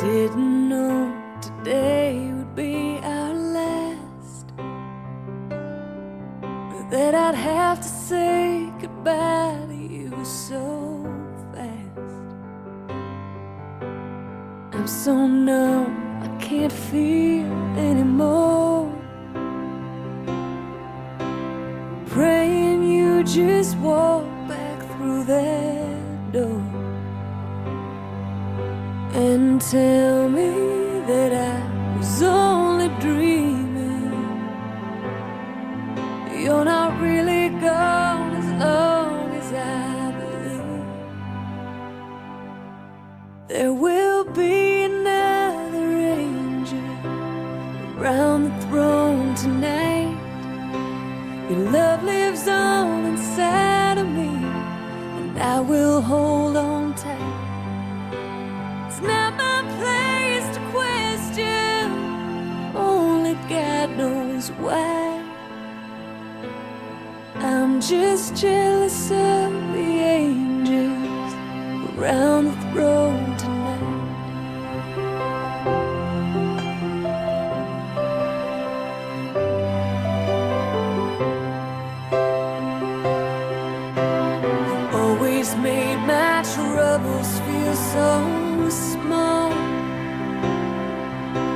Didn't know today would be our last, or that I'd have to say goodbye to you so fast. I'm so numb, I can't feel anymore. Praying you just walk back through that door and tell me that I was only dreaming. You're not really gone as long as I believe. There will be another angel around the throne tonight. Your love lives on inside of me, and I will hold on tight. It's not my place to question, only God knows why. I'm just jealous of the angels around the throne tonight. Always made my troubles feel so small,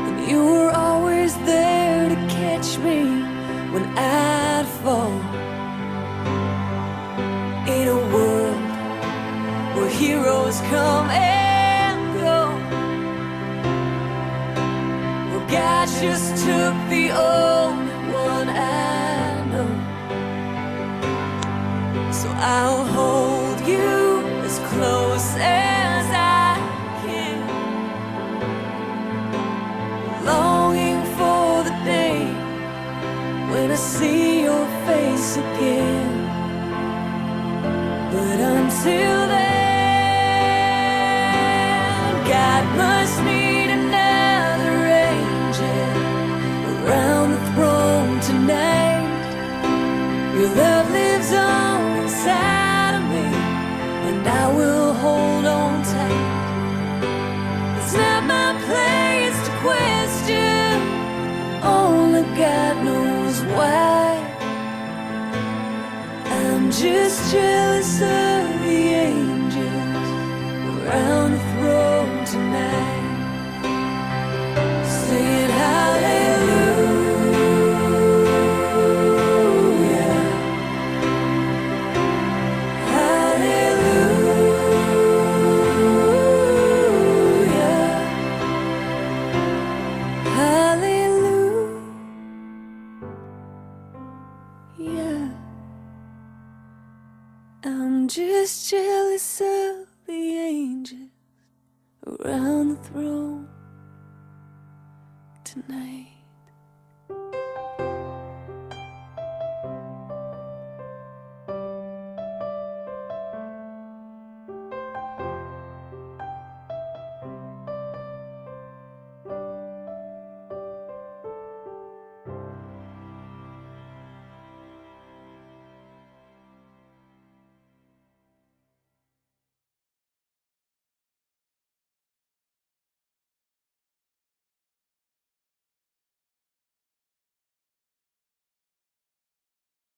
and you were always there to catch me when I'd fall. In a world where heroes come and go, well, God just took the only one I know. So I'll hold you as close as I can, longing for the day when I see your face again. But until then, God must need another angel around the throne tonight. Your love lives on inside of me, and I will hold on tight. It's not my place to question, only God knows why. I'm just jealous of the angels around the throne tonight, singing hallelujah, hallelujah, hallelujah. I'm just jealous of the angels around the throne tonight.